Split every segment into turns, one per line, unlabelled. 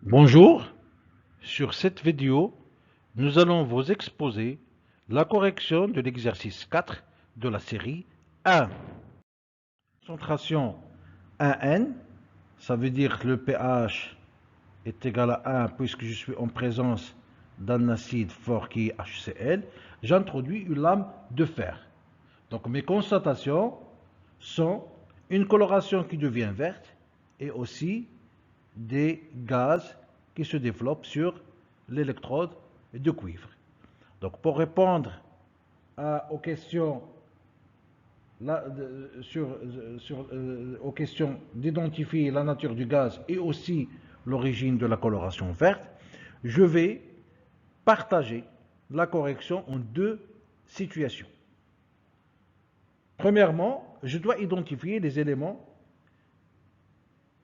Bonjour, sur cette vidéo, nous allons vous exposer la correction de l'exercice 4 de la série 1. Concentration 1N, ça veut dire que le pH est égal à 1 puisque je suis en présence d'un acide fort qui est HCl. J'introduis une lame de fer. Donc mes constatations sont une coloration qui devient verte et aussi des gaz qui se développent sur l'électrode de cuivre. Donc pour répondre aux questions aux questions d'identifier la nature du gaz et aussi l'origine de la coloration verte, je vais partager la correction en deux situations. Premièrement, je dois identifier les éléments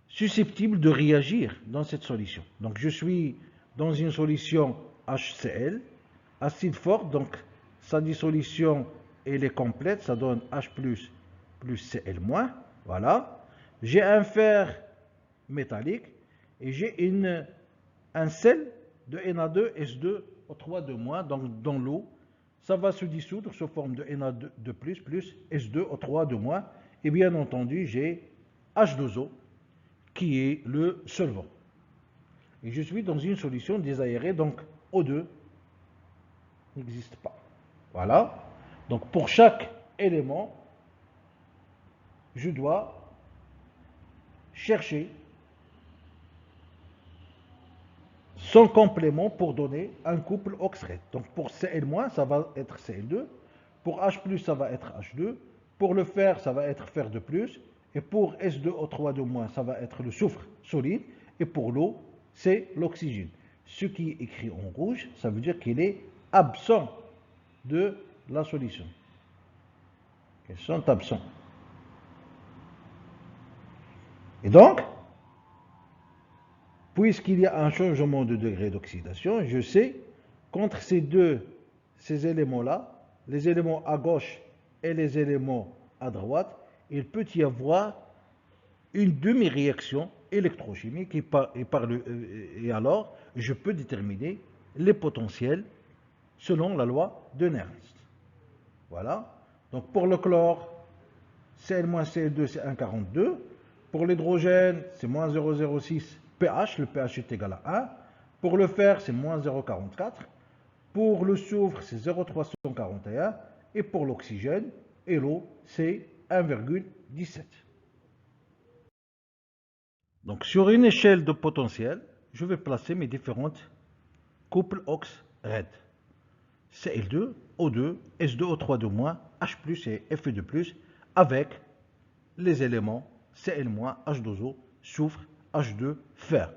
susceptibles de réagir dans cette solution. Donc je suis dans une solution HCl, acide fort, donc sa dissolution elle est complète, ça donne H plus Cl-. Voilà. J'ai un fer métallique et j'ai un sel de Na2S2O3 donc dans l'eau. Ça va se dissoudre sous forme de Na2 plus S2O3 et bien entendu j'ai H2O qui est le solvant. Et je suis dans une solution désaérée, donc O2 n'existe pas. Voilà. Donc pour chaque élément, je dois chercher son complément pour donner un couple oxyrède. Donc pour Cl-, ça va être Cl2. Pour H+, ça va être H2. Pour le fer, ça va être fer de plus. Et pour S2O3 ça va être le soufre solide. Et pour l'eau, c'est l'oxygène. Ce qui est écrit en rouge, ça veut dire qu'il est absent de la solution. Ils sont absents. Et donc, puisqu'il y a un changement de degré d'oxydation, je sais qu'entre ces éléments-là, les éléments à gauche et les éléments à droite, il peut y avoir une demi-réaction électrochimique et alors je peux déterminer les potentiels selon la loi de Nernst. Voilà. Donc pour le chlore, Cl-Cl2 c'est 1,42. Pour l'hydrogène, c'est moins 0,06 pH, le pH est égal à 1. Pour le fer, c'est moins 0,44. Pour le soufre, c'est 0,341. Et pour l'oxygène et l'eau, c'est 1,17. Donc sur une échelle de potentiel, je vais placer mes différentes couples ox-RED. Cl2, O2, S2O3-, H+, et Fe2+, avec les éléments Cl-, H2O, soufre, H2, fer.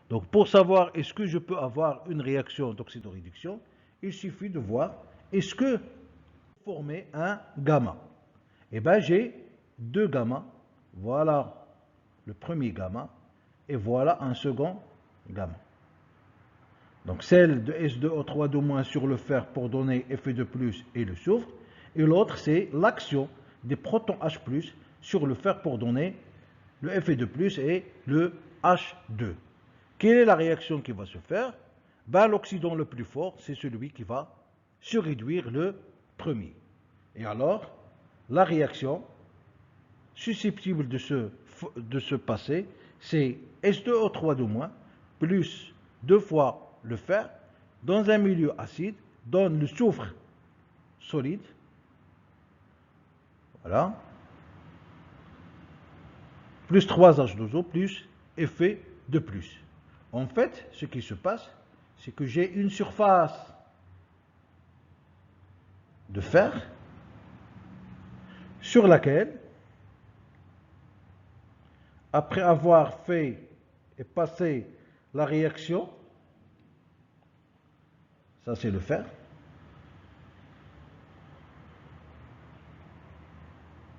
Donc pour savoir est-ce que je peux avoir une réaction d'oxydoréduction, il suffit de voir est-ce que former un gamma. Eh bien j'ai deux gamma. Voilà le premier gamma et voilà un second gamma. Donc celle de S2O3- sur le fer pour donner Fe2+ et le soufre, et l'autre c'est l'action des protons H+ sur le fer pour donner le Fe2+ et le H2. Quelle est la réaction qui va se faire? Ben, l'oxydant le plus fort, c'est celui qui va se réduire le premier. Et alors, la réaction susceptible de se passer, c'est S2O3- plus 2 fois le fer dans un milieu acide donne le soufre solide. Voilà. Plus 3H2O plus effet de plus. En fait, ce qui se passe, c'est que j'ai une surface de fer sur laquelle, après avoir fait et passé la réaction, ça c'est le fer,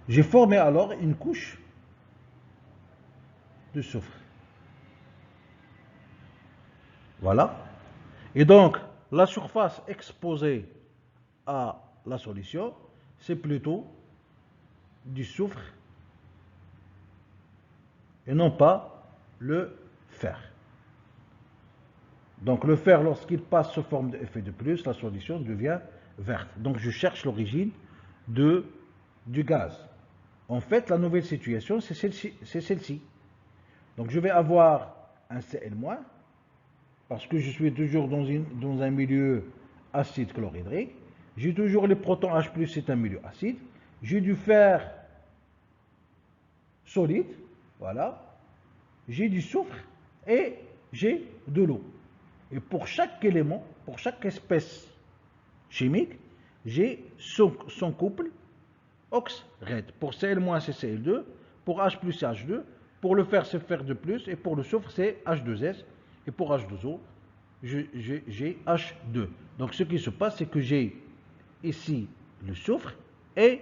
j'ai formé alors une couche de soufre. Voilà. Et donc, la surface exposée à la solution, c'est plutôt du soufre et non pas le fer. Donc le fer, lorsqu'il passe sous forme de Fe2+, la solution devient verte. Donc je cherche l'origine du gaz. En fait, la nouvelle situation, c'est celle-ci. Donc je vais avoir un Cl-, parce que je suis toujours dans un milieu acide chlorhydrique. J'ai toujours les protons H+, c'est un milieu acide. J'ai du fer solide, voilà. J'ai du soufre et j'ai de l'eau. Et pour chaque élément, pour chaque espèce chimique, j'ai son couple ox-red. Pour Cl-, c'est Cl2. Pour H+, c'est H2. Pour le fer, c'est Fer2+. Et pour le soufre, c'est H2S. Et pour H2O, j'ai H2. Donc ce qui se passe, c'est que j'ai ici le soufre et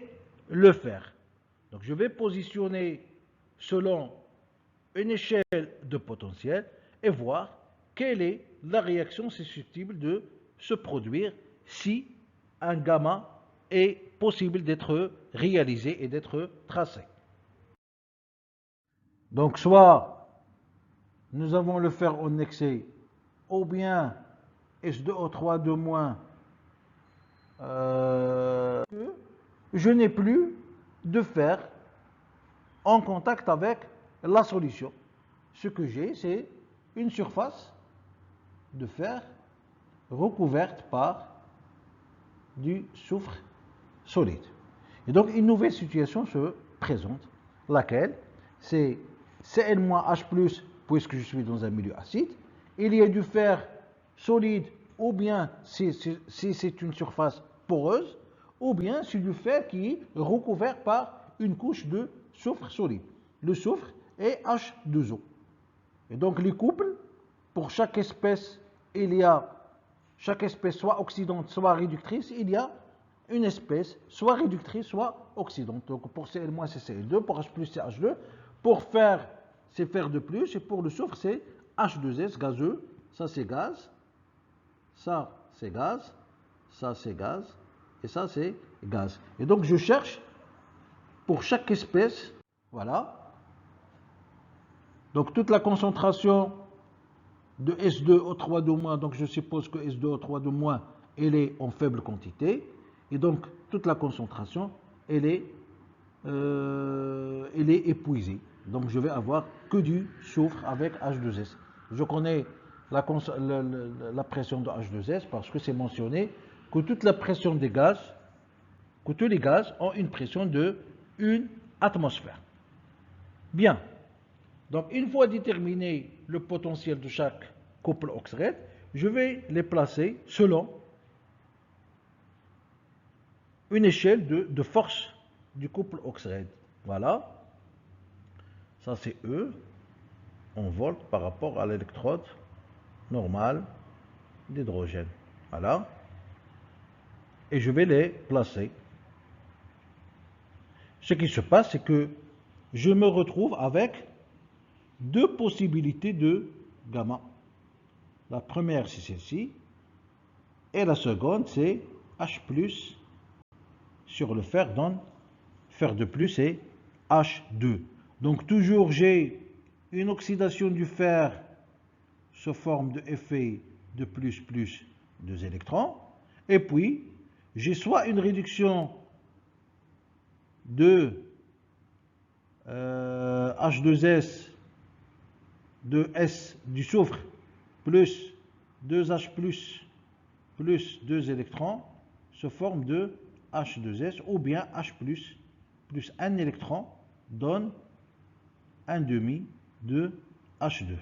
le fer. Donc je vais positionner selon une échelle de potentiel et voir quelle est la réaction susceptible de se produire si un gamma est possible d'être réalisé et d'être tracé. Donc soit nous avons le fer en excès, ou bien S2O3 de moins, je n'ai plus de fer en contact avec la solution. Ce que j'ai, c'est une surface de fer recouverte par du soufre solide. Et donc une nouvelle situation se présente, laquelle c'est Cl- H+, puisque je suis dans un milieu acide. Il y a du fer solide, ou bien si c'est une surface poreuse, ou bien c'est du fer qui est recouvert par une couche de soufre solide. Le soufre est H2O. Et donc les couples, pour chaque espèce, chaque espèce soit oxydante, soit réductrice, il y a une espèce soit réductrice, soit oxydante. Donc pour Cl-, c'est Cl2, pour H+, c'est H2, pour fer, c'est Fer2+, et pour le soufre, c'est H2S, gazeux. Ça, c'est gaz, ça, c'est gaz, ça, c'est gaz, et ça, c'est gaz. Et donc je cherche pour chaque espèce, voilà, donc toute la concentration de S2O3-, donc je suppose que S2O3-, elle est en faible quantité, et donc toute la concentration, elle est épuisée. Donc je vais avoir que du soufre avec H2S. Je connais la pression de H2S parce que c'est mentionné que toute la pression des gaz, que tous les gaz ont une pression de 1 atmosphère. Bien. Donc, une fois déterminé le potentiel de chaque couple ox-red, je vais les placer selon une échelle de force du couple ox-red. Voilà. Ça, c'est E en volts par rapport à l'électrode normale d'hydrogène. Voilà. Et je vais les placer. Ce qui se passe, c'est que je me retrouve avec deux possibilités de gamma. La première, c'est celle-ci. Et la seconde, c'est H+ sur le fer donne Fer2+ et H2. Donc toujours j'ai une oxydation du fer sous forme de Fe2++ 2 électrons. Et puis j'ai soit une réduction de H2S de S du soufre plus 2H+ plus 2 électrons sous forme de H2S, ou bien H+ plus 1 électron donne un demi de H2.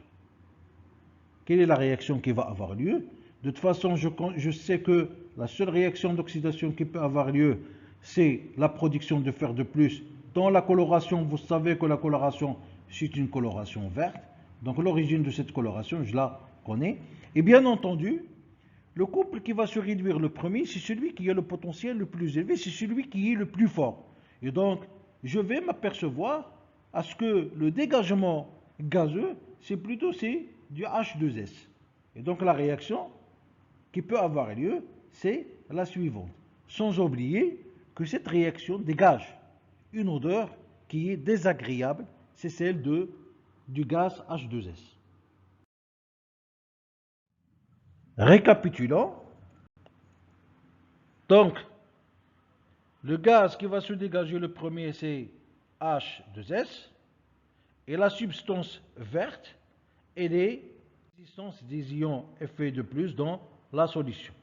Quelle est la réaction qui va avoir lieu? De toute façon, je sais que la seule réaction d'oxydation qui peut avoir lieu, c'est la production de Fer2+. Dans la coloration, vous savez que la coloration, c'est une coloration verte. Donc l'origine de cette coloration, je la connais. Et bien entendu, le couple qui va se réduire le premier, c'est celui qui a le potentiel le plus élevé, c'est celui qui est le plus fort. Et donc, je vais m'apercevoir à ce que le dégagement gazeux, c'est du H2S. Et donc, la réaction qui peut avoir lieu, c'est la suivante. Sans oublier que cette réaction dégage une odeur qui est désagréable, c'est celle du gaz H2S. Récapitulons. Donc, le gaz qui va se dégager le premier, c'est H2S. Et la substance verte, elle est l'existence des ions Fe2+ dans la solution.